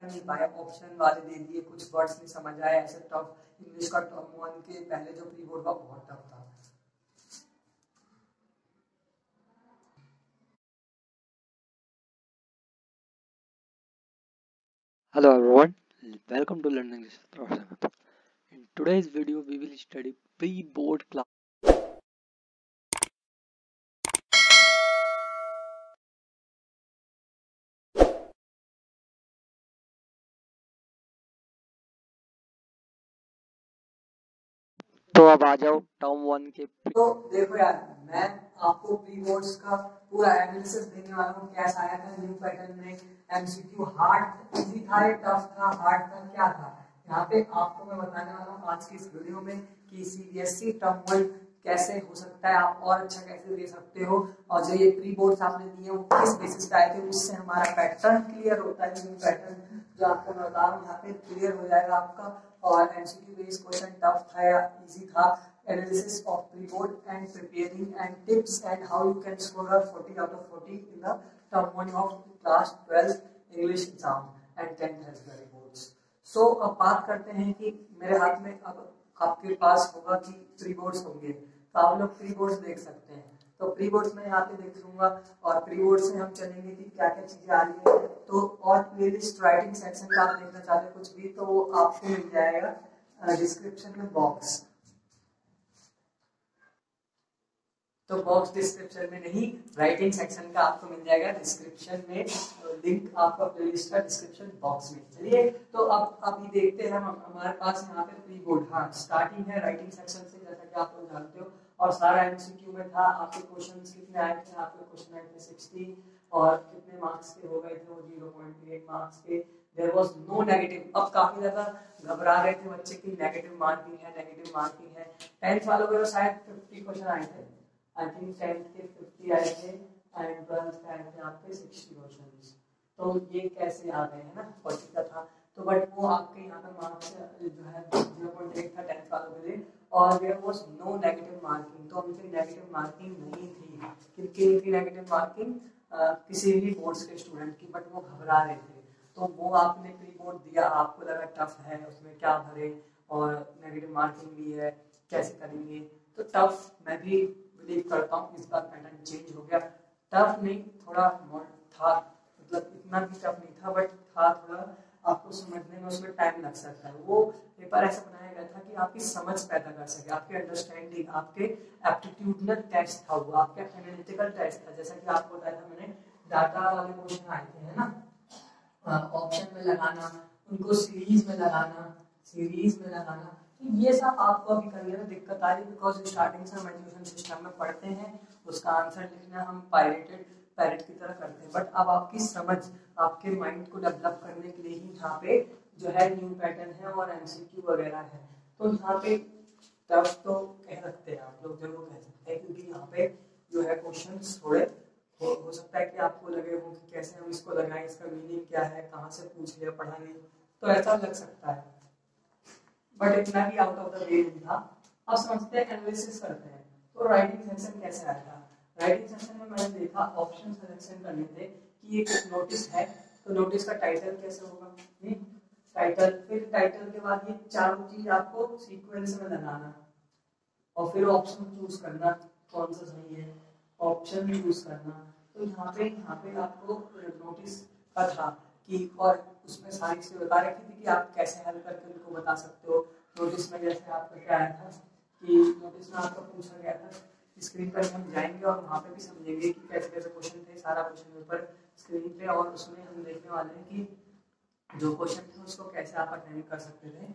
नहीं पाए, ऑप्शन वाले दे दिए, कुछ वर्ड्स नहीं समझ आए, ऐसे टफ इंग्लिश का टर्म 1 के पहले जो प्री बोर्ड का बहुत टफ था। Hello everyone, welcome to Learning English with Dr. Sanath. In today's video, we will study pre-board class. तो अब आ जाओ टर्म 1 के तो देखो यार, मैं आपको प्री बोर्ड्स का पूरा एनालिसिस देने वाला हूँ। कैसा आया था न्यू पैटर्न में, एमसीक्यू हार्ड इजी था, टफ था, हार्ड था, क्या था। यहाँ पे आपको मैं बताने वाला हूँ आज की इस वीडियो में कि सीबीएसई टर्म 1 कैसे हो सकता है, आप और अच्छा कैसे दे सकते हो, और जो ये प्री बोर्ड्स आपने दिए वो किस बेसिस पे आए थे, उससे हमारा पैटर्न क्लियर होता है। न्यू पैटर्न जो आपको मैं बता रहा हूँ यहाँ पे क्लियर हो जाएगा आपका। और एमसीक्यू बेस्ड क्वेश्चन टफ था या इजी था, analysis of pre-board and preparing and tips and how you can score a 40 out of 40 in the term 1 of class 12 English exam and 10th as well boards. So अब बात करते हैं कि मेरे हाथ में अब आपके पास होगा कि प्री बोर्ड्स होंगे, तो आप लोग प्री बोर्ड्स देख सकते हैं। तो प्री बोर्ड्स में यहाँ पे देख लूंगा और प्री बोर्ड से हम चलेंगे कि क्या क्या चीजें आ रही है। तो और प्लेलिस्ट राइटिंग सेक्शन का आप देखना चाहते हैं कुछ भी, तो वो आपको मिल जाएगा डिस्क्रिप्शन में बॉक्स। तो बॉक्स डिस्क्रिप्शन में नहीं, राइटिंग सेक्शन का आपको मिल जाएगा डिस्क्रिप्शन में, लिंक आपका प्लेलिस्ट का डिस्क्रिप्शन बॉक्स में। चलिए तो अब अभी देखते हैं हम, हमारे पास यहाँ पे प्री बोर्ड, हाँ स्टार्टिंग है राइटिंग सेक्शन से, जैसा कि आप लोग जानते हो, और सारा एमसीक्यू में था। आपके क्वेश्चंस कितने आए थे, आपके क्वेश्चन आए थे 60 और कितने मार्क्स के हो गए थे वो 0.8 मार्क्स के। There was no negative. अब काफी ज्यादा घबरा रहे थे बच्चे की नेगेटिव मार्किंग है, नेगेटिव मार्किंग है। 10th वालों के तो शायद 50 क्वेश्चन आए थे, आई थिंक 10th के 50 आए थे एंड 12th के आए थे आपके 60 क्वेश्चंस। तो ये कैसे आ गए हैं ना, 40 का था तो, बट वो आपके यहाँ पे मार्क्स जो है 0.8 था 10th वालों के लिए, और there was no negative marking. तो उनकी नेगेटिव मार्किंग नहीं थी। किनकी नहीं थी नेगेटिव मार्किंग? किसी भी बोर्ड्स के स्टूडेंट की, बट वो घबरा रहे थे। तो वो आपने प्री बोर्ड दिया, आपको लगा टफ है, उसमें क्या भरे, और नेगेटिव मार्किंग भी है, कैसे करेंगे। तो टफ मैं भी बिलीव करता हूँ इस बार पैटर्न चेंज हो गया। टफ नहीं, थोड़ा था, मतलब इतना भी टफ नहीं था, बट था थोड़ा, आपको समझने में उसमें टाइम लग सकता है। वो पेपर ऐसा बनाया गया था कि आपकी समझ पैदा कर सके, आपके अंडरस्टैंडिंग, आपके एप्टीट्यूडनल टेस्ट था, वो आपके एनालिटिकल टेस्ट था। जैसा कि आपको बताया था मैंने, डाटा वाले क्वेश्चन आए थे, है ना, ऑप्शन में लगाना, उनको सीरीज में लगाना, सीरीज में लगाना। तो ये सब आपको अभी करने में दिक्कत आ रही है, बिकॉज स्टार्टिंग से हम एजुकेशन सिस्टम में पढ़ते हैं, उसका आंसर लिखना हम पैरेट की तरह करते हैं। बट अब आपकी समझ, आपके माइंड को डेवलप करने के लिए ही यहाँ पे जो है न्यू पैटर्न है और एमसीक्यू वगैरह है। तो यहाँ पे टफ तो कह सकते हैं आप लोग, जरूर कह सकते हैं, क्योंकि यहाँ पे जो है क्वेश्चंस थोड़े हो सकता है कि आपको लगे हो कि कैसे हम इसको लगाएं, इसका मीनिंग क्या है, कहाँ से पूछ लिया, पढ़ा नहीं, तो ऐसा लग सकता है, बट इतना भी आउट ऑफ द वे नहीं था। अब समझते हैं, एनालिसिस करते हैं। तो राइटिंग सेक्शन कैसे आया था? राइटिंग सेक्शन में मैंने देखा ऑप्शन सिलेक्शन करने थे कि ये कुछ नोटिस है, तो नोटिस का टाइटल कैसे होगा, टाइटल, फिर टाइटल के बाद ये चारों चीज आपको सीक्वेंस में लगाना, और फिर ऑप्शन चूज करना कौन सा सही है, ऑप्शन चूज करना। तो यहाँ पे आपको नोटिस का था कि, और उसमें सारी चीजें बता रखी थी कि आप कैसे हल करके उनको बता सकते हो। नोटिस में जैसे आपका क्या आया था कि नोटिस में आपको पूछा गया था, स्क्रीन पर हम जाएंगे और वहाँ पे भी समझेंगे कि कैसे कैसे क्वेश्चन थे, सारा क्वेश्चन पेपर स्क्रीन पे, और उसमें हम देखने वाले हैं कि जो क्वेश्चन थे उसको कैसे आप अटेंड कर सकते थे।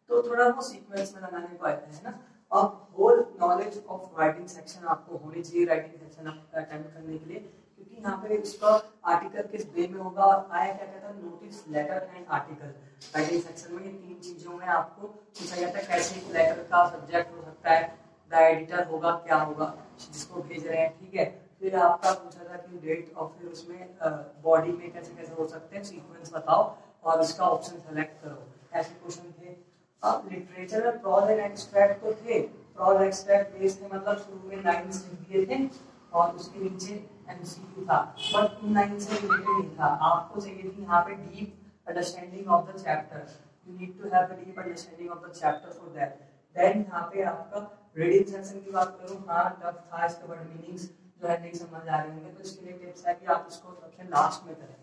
तो थोड़ा वो सीक्वेंस में लगाने को आए थे, है ना। अब whole knowledge of writing section आपको होनी चाहिए राइटिंग सेक्शन अटेम्प्ट करने के लिए, क्योंकि यहाँ पे इसका आर्टिकल किस वे में होगा, और आया क्या कहता है notice, letter and article. Writing section में ये तीन चीजों में आपको पूछा जाता है कैसे एक लेटर का सब्जेक्ट हो सकता है, द एडिटर होगा, क्या होगा जिसको भेज रहे हैं, ठीक है। फिर आपका पूछा था कि डेट, और फिर उसमें बॉडी में कैसे कैसे हो सकते हैं, सीक्वेंस बताओ और उसका ऑप्शन सेलेक्ट करो, ऐसे क्वेश्चन थे। अब लिटरेचर में प्रॉज एंड एक्सट्रैक्ट तो थे, प्रॉज एक्सट्रैक्ट बेस थे, मतलब शुरू में लाइंस लिख दिए थे और उसके नीचे एमसीक्यू था, बट इन लाइन से रिलेटेड नहीं था। आपको चाहिए थी यहाँ पे deep understanding of the chapter, you need to have a deep understanding of the chapter for that. Then यहाँ पे आपका रीडिंग सेक्शन की बात करूँ, हाँ टफ था, इसके वर्ड मीनिंग्स जो है नहीं समझ आ रहे होंगे, तो इसके लिए टिप्स है कि आप इसको सबसे लास्ट में करें।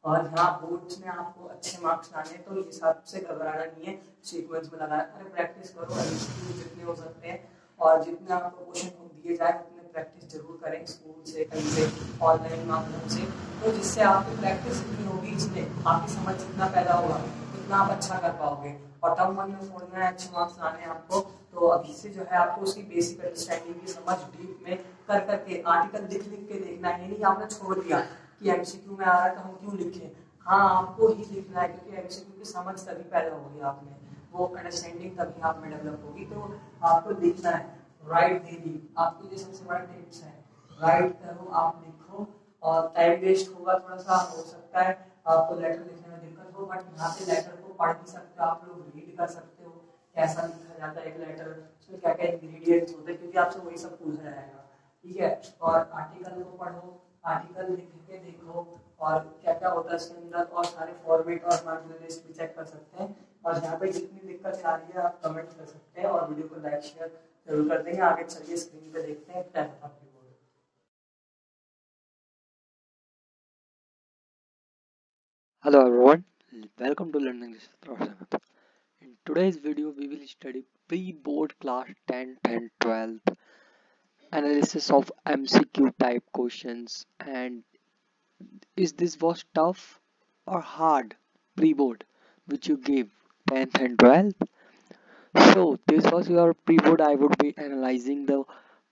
और यहाँ बोर्ड्स में आपको अच्छे मार्क्स लाने तो ये सबसे घबराना नहीं है, सीक्वेंस में लगाना, अरे प्रैक्टिस करो जितने हो सकते हैं, और जितने आपको क्वेश्चन दिए जाए उतने प्रैक्टिस जरूर करें, स्कूल से, कहीं से, ऑनलाइन माध्यम से, तो जिससे आपकी प्रैक्टिस जितनी होगी इसमें आपकी समझ जितना पैदा होगा उतना आप अच्छा कर पाओगे। और टर्म वन में फोड़ना है, अच्छे मार्क्स लाने हैं आपको, तो अभी से जो है आपको उसकी बेसिक अंडरस्टैंडिंग की समझ डीप में कर करके आर्टिकल लिख लिख के देखना है, नहीं आपने छोड़ दिया कि एमसीक्यू में आ रहा है तो हम क्यों लिखें, हाँ आपको ही लिखना है, क्योंकि एमसीक्यू की समझ तभी पैदा होगी आप में, वो अंडरस्टैंडिंग तभी आप में डेवलप होगी, तो आपको लिखना है। राइट डेली, आपके लिए सबसे बड़ा टिप्स है, राइट करो, आप लिखो, और टाइम वेस्ट होगा थोड़ा सा, हो सकता है आपको लेटर लिखने में दिक्कत हो, बट यहाँ पे लेटर को पढ़ भी सकते हो, आप लोग रीड कर सकते हो कैसा लिखा जाता है एक लेटर, उसमें क्या क्या इंग्रेडिएंट्स होते हैं, क्योंकि आपसे वही सब पूछा जाएगा, ठीक है। और आर्टिकल को पढ़ो, आर्टिकल लिख के देखो और क्या क्या होता है इसके अंदर, और सारे फॉर्मेट और मार्जिनलिस्ट भी चेक कर सकते हैं। और यहाँ पे जितनी दिक्कत आ रही है आप कमेंट कर सकते हैं, और वीडियो को लाइक शेयर जरूर कर देंगे। आगे चलिए स्क्रीन पे देखते हैं टेंथ का keyboard. Hello everyone, welcome to Learning English with Roshan. In today's video, we will study pre-board class 10th and 12th analysis of MCQ type questions. And is this was tough or hard pre-board which you gave 10th and 12th? So this was your pre-board. I would be analyzing the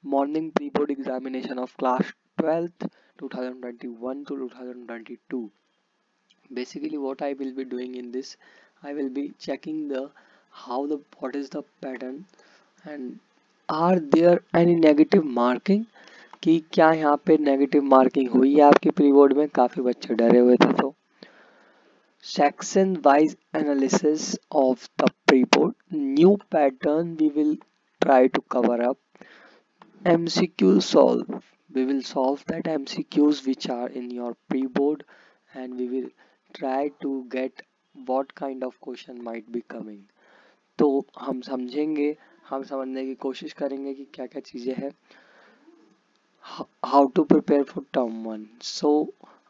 morning pre-board examination of class 12th 2021 to 2022. Basically what I will be doing in this, I will be checking the what is the pattern and are there any negative marking, कि क्या यहाँ पे negative marking हुई है आपके pre board में, काफी बच्चे डरे हुए थे। तो section wise analysis of the pre board, new pattern we will try to cover up, MCQ solve, we will solve that MCQs which are in your pre-board and we will try to get what kind of question might be coming. तो हम समझेंगे, हम समझने की कोशिश करेंगे कि क्या क्या चीज़ें हैं। How to prepare for term one. So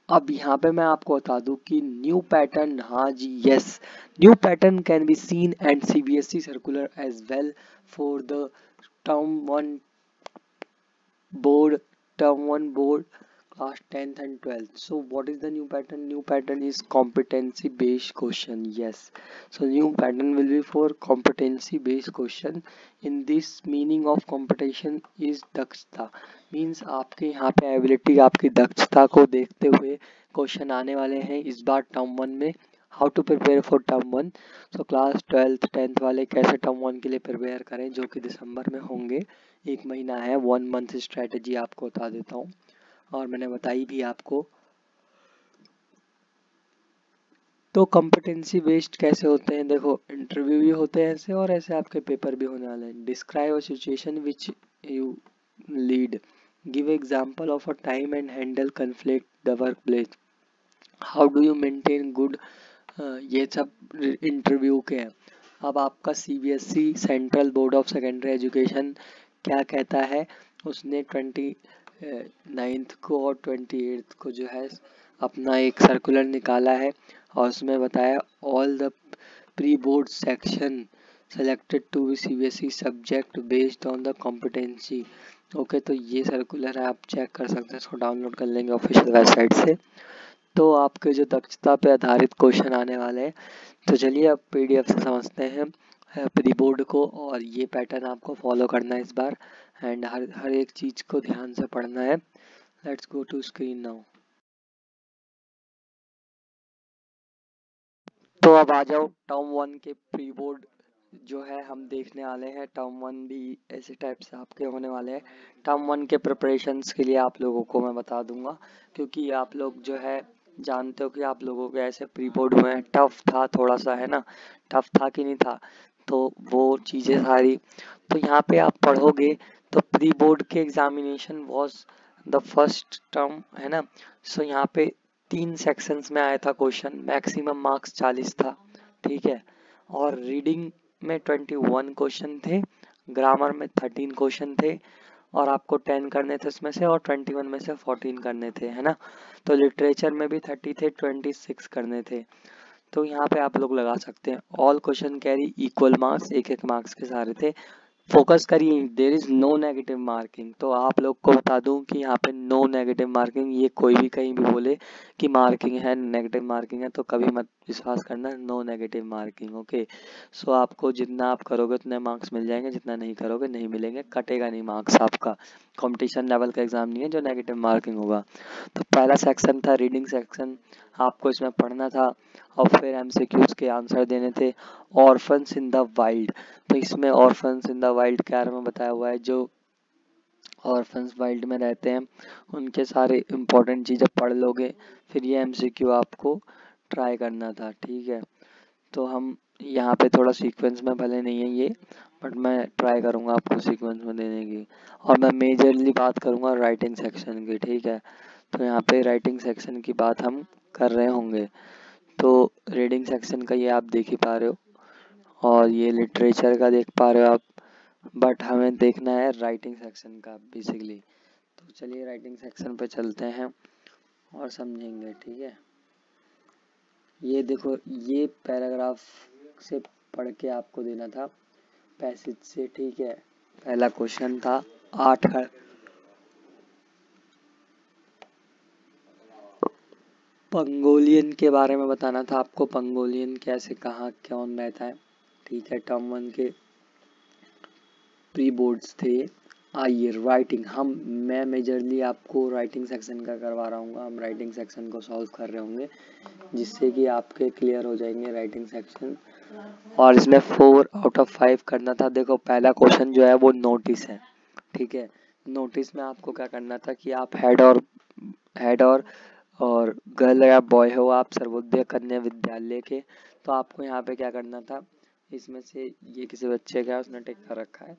अब यहाँ पे मैं आपको बता दूं कि न्यू पैटर्न, हाँ जी yes, new pattern can be seen and CBSE circular as well for the term one board, term 1 board class 10th and 12th. So what is the new pattern? New pattern is competency based question. Yes, so new pattern will be for competency based question. In this meaning of competition is दक्षता, means आपके यहाँ पे ability, आपकी दक्षता को देखते हुए question आने वाले हैं इस बार टर्म वन में। How to prepare for term one, so class 12th 10th वाले कैसे टर्म वन के लिए प्रिपेयर करें, जो कि दिसंबर में होंगे, एक महीना है, 1 मंथ स्ट्रेटेजी आपको बता देता हूँ और मैंने बताई भी आपको। तो कॉम्पिटेंसी बेस्ड कैसे होते हैं, देखो इंटरव्यू भी होते हैं ऐसे और ऐसे आपके पेपर भी होने वाले हैं। Describe a situation which you lead, give example of a time and handle conflict the work place, how do you maintain good, ये सब इंटरव्यू के हैं। अब आपका CBSE central board of secondary education क्या कहता है, उसने 29th को और 28th को जो है अपना एक सर्कुलर निकाला है और उसमें बताया all the pre board section selected to be CBSE subject based on the competency. Okay, तो ये सर्कुलर है, आप चेक कर सकते हैं, इसको डाउनलोड कर लेंगे ऑफिशियल वेबसाइट से। तो आपके जो दक्षता पे आधारित क्वेश्चन आने वाले हैं, तो चलिए अब PDF से समझते हैं प्री बोर्ड को, और ये पैटर्न आपको फॉलो करना है इस बार एंड हर एक चीज को ध्यान से पढ़ना है। Let's go to screen now. तो अब आ जाओ टर्म वन के प्री बोर्ड जो है हम देखने वाले हैं। टर्म वन भी ऐसे टाइप से आपके होने वाले हैं। टर्म वन के प्रिपरेशंस के लिए आप लोगों को मैं बता दूंगा, क्योंकि आप लोग जो है जानते हो कि आप लोगों के ऐसे प्री बोर्ड में टफ था थोड़ा सा, है ना, टफ था कि नहीं था, तो वो चीज़ें सारी तो यहाँ पे आप पढ़ोगे। तो प्री बोर्ड के examination was the first term, है ना। सो यहाँ पे 3 सेक्शंस में आया था क्वेश्चन, मैक्सिमम मार्क्स 40 था, ठीक है। और रीडिंग में 21 क्वेश्चन थे, ग्रामर में 13 क्वेश्चन थे, और आपको 10 करने थे उसमें से, और 21 में से 14 करने थे, है ना। तो लिटरेचर में भी 30 थे, 26 करने थे। तो यहाँ पे आप लोग लगा सकते हैं all question carry equal marks, एक एक मार्क्स के सारे थे। फोकस करिए, there is no negative marking. तो आप लोग को बता दूं कि यहाँ पे नो नेगेटिव मार्किंग, ये कोई भी कहीं भी बोले कि मार्किंग है, नेगेटिव मार्किंग है, तो कभी मत विश्वास करना, नो नेगेटिव मार्किंग, ओके। सो आपको जितना आप करोगे उतने मार्क्स मिल जाएंगे, जितना नहीं करोगे नहीं मिलेंगे, कटेगा नहीं मार्क्स आपका। कंपटीशन लेवल का एग्जाम नहीं है जो नेगेटिव मार्किंग होगा। तो पहला सेक्शन था रीडिंग सेक्शन, आपको इसमें पढ़ना था और फिर एमसीक्यूज के आंसर देने थे। ऑर्फन्स इन द वाइल्ड, तो इसमें ऑर्फन्स इन द वाइल्ड के बारे में बताया हुआ है, जो ऑर्फन्स वाइल्ड में रहते हैं उनके सारे इंपॉर्टेंट चीज़ें पढ़ लोगे, फिर ये एमसीक्यू आपको ट्राई करना था, ठीक है। तो हम यहाँ पे थोड़ा सीक्वेंस में भले नहीं है ये, बट मैं ट्राई करूँगा आपको सीक्वेंस में देने की, और मैं मेजरली बात करूँगा राइटिंग सेक्शन की, ठीक है। तो यहाँ पे राइटिंग सेक्शन की बात हम कर रहे होंगे। तो रीडिंग सेक्शन का ये आप देख ही पा रहे हो, और ये लिटरेचर का देख पा रहे हो आप, बट हमें देखना है राइटिंग सेक्शन का बेसिकली। तो चलिए राइटिंग सेक्शन पे चलते हैं और समझेंगे, ठीक है। ये देखो, ये पैराग्राफ से पढ़ के आपको देना था पैसेज से, ठीक है। पहला क्वेश्चन था 8 का, पंगोलियन के बारे में बताना था आपको, पंगोलियन कैसे, कहाँ, कौन रहता है, ठीक है। टर्म 1 के प्री बोर्ड्स थे। आइए राइटिंग, मैं मेजरली आपको राइटिंग सेक्शन का करवा रहा हूँ, हम राइटिंग सेक्शन को सॉल्व कर रहे होंगे, जिससे कि आपके क्लियर हो जाएंगे राइटिंग सेक्शन। और इसमें 4 आउट ऑफ 5 करना था। देखो पहला क्वेश्चन जो है वो नोटिस है, ठीक है। नोटिस में आपको क्या करना था कि आप हेड और गर्ल या बॉय हो आप सर्वोदय कन्या विद्यालय के, तो आपको यहाँ पे क्या करना था, इसमें से ये किसी बच्चे का उसने टिक कर रखा है,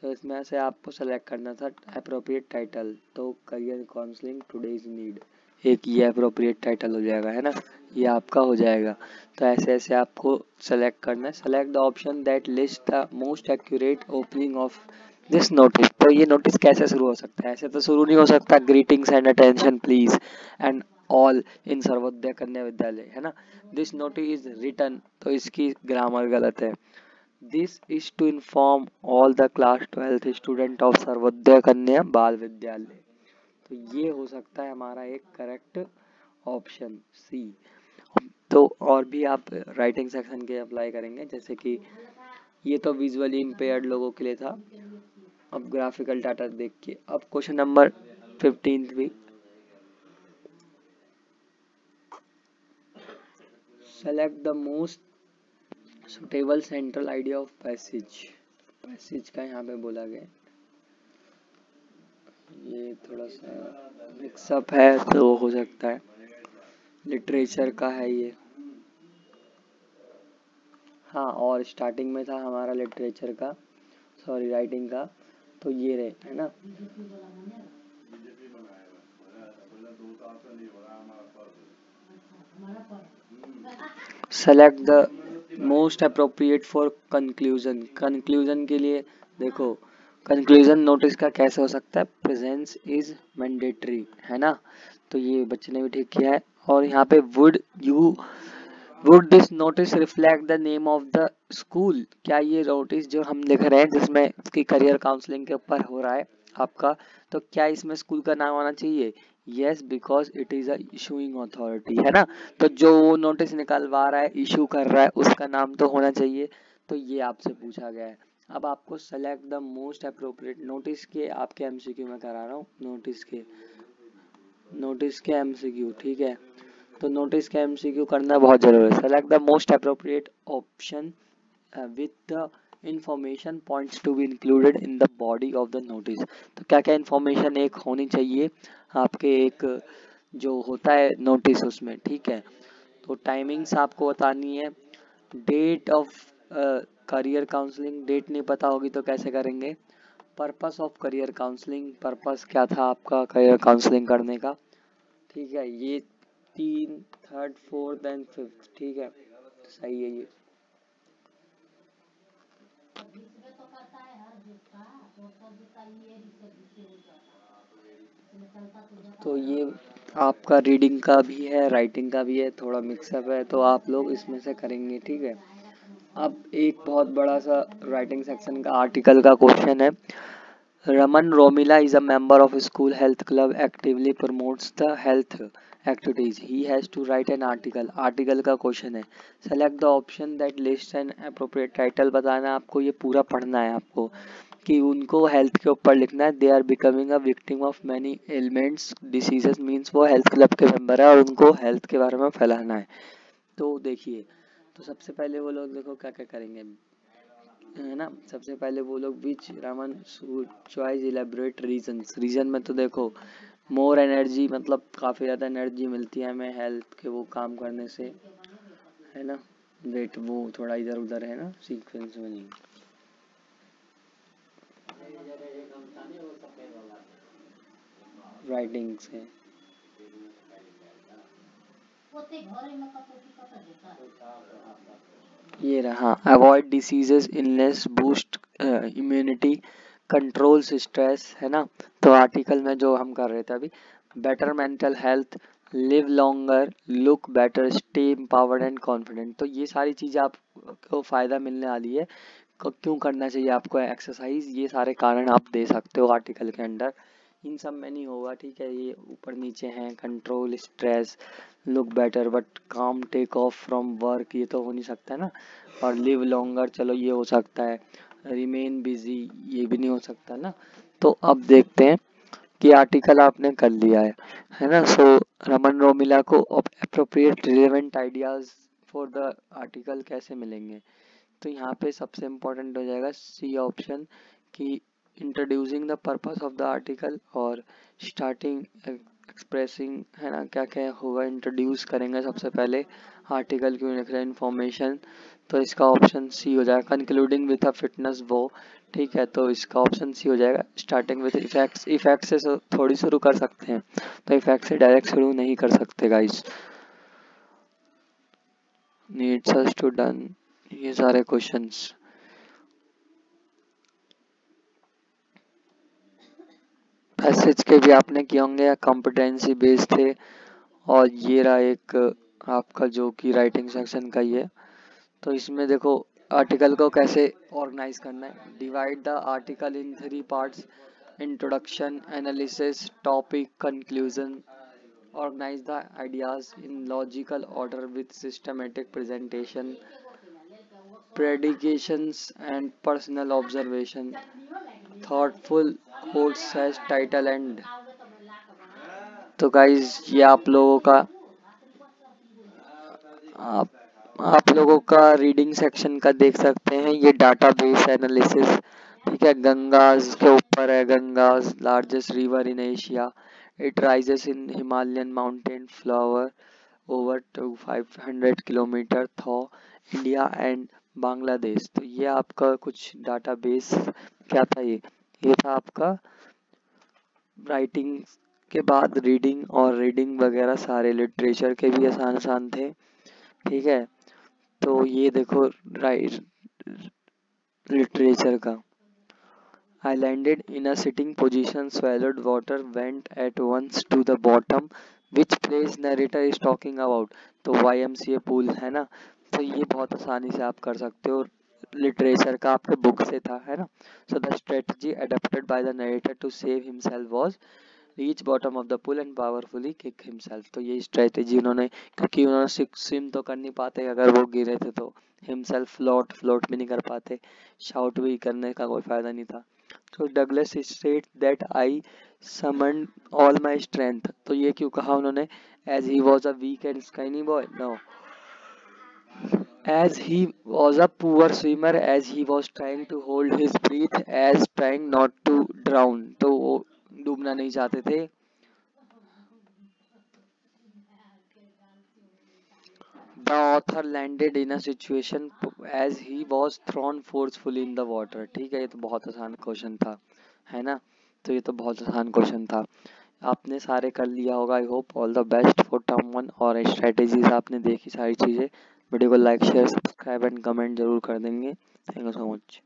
तो इसमें से आपको सेलेक्ट करना था अप्रोप्रिएट टाइटल। तो करियर काउंसलिंग टुडेज नीड, एक ये अप्रोप्रिएट टाइटल हो जाएगा, है ना, ये आपका हो जाएगा। तो ऐसे ऐसे आपको सेलेक्ट करना है। Select the option that list the most accurate opening of this notice. तो ये नोटिस कैसे शुरू हो सकता है, ऐसे तो शुरू नहीं हो सकता, greetings and attention please and all in Sarvodaya कन्या विद्यालय, है ना। दिस नोटिस इज रिटन, तो इसकी ग्रामर गलत है। This is to inform all the class 12th student of Sarvodaya Kanya Bal विद्यालय। तो ये हो सकता है हमारा एक करेक्ट ऑप्शन सी। तो और भी आप राइटिंग सेक्शन के अप्लाई करेंगे, जैसे कि ये तो विजुअली इम्पेयर्ड लोगों के लिए था। अब ग्राफिकल डाटा देख के, अब क्वेश्चन नंबर 15 भी, select the most suitable central idea of passage. Passage का यहाँ पे बोला गया, ये थोड़ा सा मिक्सअप है तो हो सकता है, लिटरेचर का है ये, हाँ। और स्टार्टिंग में था हमारा लिटरेचर का, सॉरी राइटिंग का, तो ये रहे, है ना। Select the most appropriate for conclusion. Conclusion के लिए देखो, कंक्लूजन नोटिस का कैसे हो सकता है, प्रेजेंस इज मैंडेटरी, है ना। तो ये बच्चे ने भी ठीक किया है। और यहाँ पे would this notice reflect the name of the school. क्या ये नोटिस जो हम लिख रहे हैं जिसमें इसकी करियर काउंसलिंग के ऊपर हो रहा है आपका, तो क्या इसमें स्कूल का नाम आना चाहिए, yes, because it is a issuing authority, है ना। तो जो वो नोटिस निकलवा रहा है, इशू कर रहा है, उसका नाम तो होना चाहिए। तो ये आपसे पूछा गया है। अब आपको select the most appropriate, notice के आपके एमसीक्यू में करा रहा हूँ, नोटिस के एमसीक्यू, ठीक है। तो नोटिस का एमसीक्यू करना बहुत जरूरी है। Select the most appropriate option with the information points to be included in the body of the notice. तो क्या क्या इंफॉर्मेशन एक होनी चाहिए आपके, एक जो होता है नोटिस उसमें, ठीक है। तो टाइमिंग्स आपको बतानी है, date of career counselling, date नहीं पता होगी तो कैसे करेंगे। Purpose of career counselling, purpose क्या था आपका करियर काउंसलिंग करने का, ठीक है। ये 3, 3rd, 4th एंड 5th, ठीक है, सही है ये। तो ये आपका रीडिंग का भी है, राइटिंग का भी है, थोड़ा मिक्सअप है, तो आप लोग इसमें से करेंगे, ठीक है। अब एक बहुत बड़ा सा राइटिंग सेक्शन का आर्टिकल का क्वेश्चन है। Raman Romila is a member of a school health club, actively promotes the health activities. He has to write an article. Article का क्वेश्चन है। Select the option that lists an appropriate title. बताना आपको, ये पूरा पढ़ना है आपको कि उनको हेल्थ के ऊपर लिखना है। They are becoming a victim of many elements diseases, means वो हेल्थ क्लब के मेंबर है और उनको हेल्थ के बारे में फैलाना है। तो देखिए, तो सबसे पहले वो लोग देखो क्या क्या करेंगे, है ना। सबसे पहले वो लोग विच रमन चॉइस इलेबोरेट रीजंस। रीजन में तो देखो मोर एनर्जी, मतलब काफ़ी ज़्यादा एनर्जी मिलती है हमें हेल्थ के वो काम करने से, है ना। वेट वो थोड़ा इधर उधर है ना, सीक्वेंस में नहीं। राइटिंग से ये रहा, avoid diseases, illness, boost immunity, controls stress, है ना। तो आर्टिकल में जो हम कर रहे थे अभी, better mental health, live longer, look better, stay empowered and confident. तो ये सारी चीज़ें आपको फ़ायदा मिलने वाली है। क्यों करना चाहिए आपको एक्सरसाइज, ये सारे कारण आप दे सकते हो आर्टिकल के अंदर। इन सब में नहीं होगा, ठीक है। ये ऊपर नीचे हैं, control stress, look better, but काम टेक ऑफ फ्रॉम वर्क, ये तो हो नहीं सकता है ना। और लिव लॉन्गर, चलो ये हो सकता है। रिमेन बिजी, ये भी नहीं हो सकता ना। तो अब देखते हैं कि आर्टिकल आपने कर लिया है ना। सो रमन रोमिला को appropriate relevant ideas for the article कैसे मिलेंगे। तो यहाँ पे सबसे इम्पोर्टेंट हो जाएगा सी ऑप्शन कि introducing the purpose of the article और स्टार्टिंग एक्सप्रेसिंग, है ना। क्या क्या होगा, इंट्रोड्यूस करेंगे सबसे पहले आर्टिकल क्यों लिख रहे हैं, इन्फॉर्मेशन। तो इसका ऑप्शन सी हो जाएगा। कंक्लूडिंग विथ अ फिटनेस वो, ठीक है, तो इसका ऑप्शन सी हो जाएगा। स्टार्टिंग विथ इफेक्ट्स, इफेक्ट से थोड़ी शुरू कर सकते हैं, तो इफेक्ट से डायरेक्ट शुरू नहीं कर सकते guys. Needs us to done, ये सारे क्वेश्चंस पैसेज के भी आपने किए होंगे या कॉम्पिटेंसी बेस्ड थे। और ये रहा एक आपका जो कि राइटिंग सेक्शन का ही है। तो इसमें देखो आर्टिकल को कैसे ऑर्गेनाइज करना है। Divide the article in 3 parts, introduction, analysis, topic, conclusion. Organise the ideas in logical order with systematic presentation, predications and personal observation, thoughtful quotes as title and। तो गाइज ये आप, आप लोगों का रीडिंग सेक्शन का देख सकते हैं, ये डाटाबेस एनालिसिस, ठीक है। गंगाज के ऊपर है, Ganges largest river in Asia, it rises in Himalayan mountain flows over to 500 kilometre through India and Bangladesh. तो ये आपका कुछ डाटाबेस क्या था, ये था आपका राइटिंग के बाद रीडिंग, और रीडिंग वगैरह सारे लिटरेचर के भी आसान आसान थे, ठीक है। तो ये देखो राइट लिटरेचर का, I landed in a sitting position, swallowed water, went at once to the bottom. Which place narrator is talking about? तो YMCA pool है ना। तो ये बहुत आसानी से आप कर सकते हो, लिटरेचर का आपके बुक से था, है ना। So the strategy adopted by the narrator to save himself was reach bottom of the pool and powerfully kick himself। तो ये स्ट्रेटेजी उन्होंने, क्योंकि उन्होंने स्विम तो कर नहीं पाते अगर वो गिरे थे, तो हिमसेल्फ फ्लोट भी नहीं कर पाते, शाउट भी करने का कोई फायदा नहीं था। तो Douglas state that I summon all my strength. तो ये क्यों कहा उन्होंने, as he was a weak and skinny boy, no, as he was a poor swimmer, as he was trying to hold his breath, as trying not to drown। तो वो डूबना नहीं चाहते थे। The author landed in a situation as he was thrown forcefully in the water। ठीक है, ये तो बहुत आसान क्वेश्चन था, है ना। तो ये तो बहुत आसान क्वेश्चन था। आपने सारे कर लिया होगा। I hope all the best for term 1। और स्ट्रेटेजीज आपने देखी सारी चीज़ें। वीडियो को like share subscribe and comment जरूर कर देंगे। Thank you so much.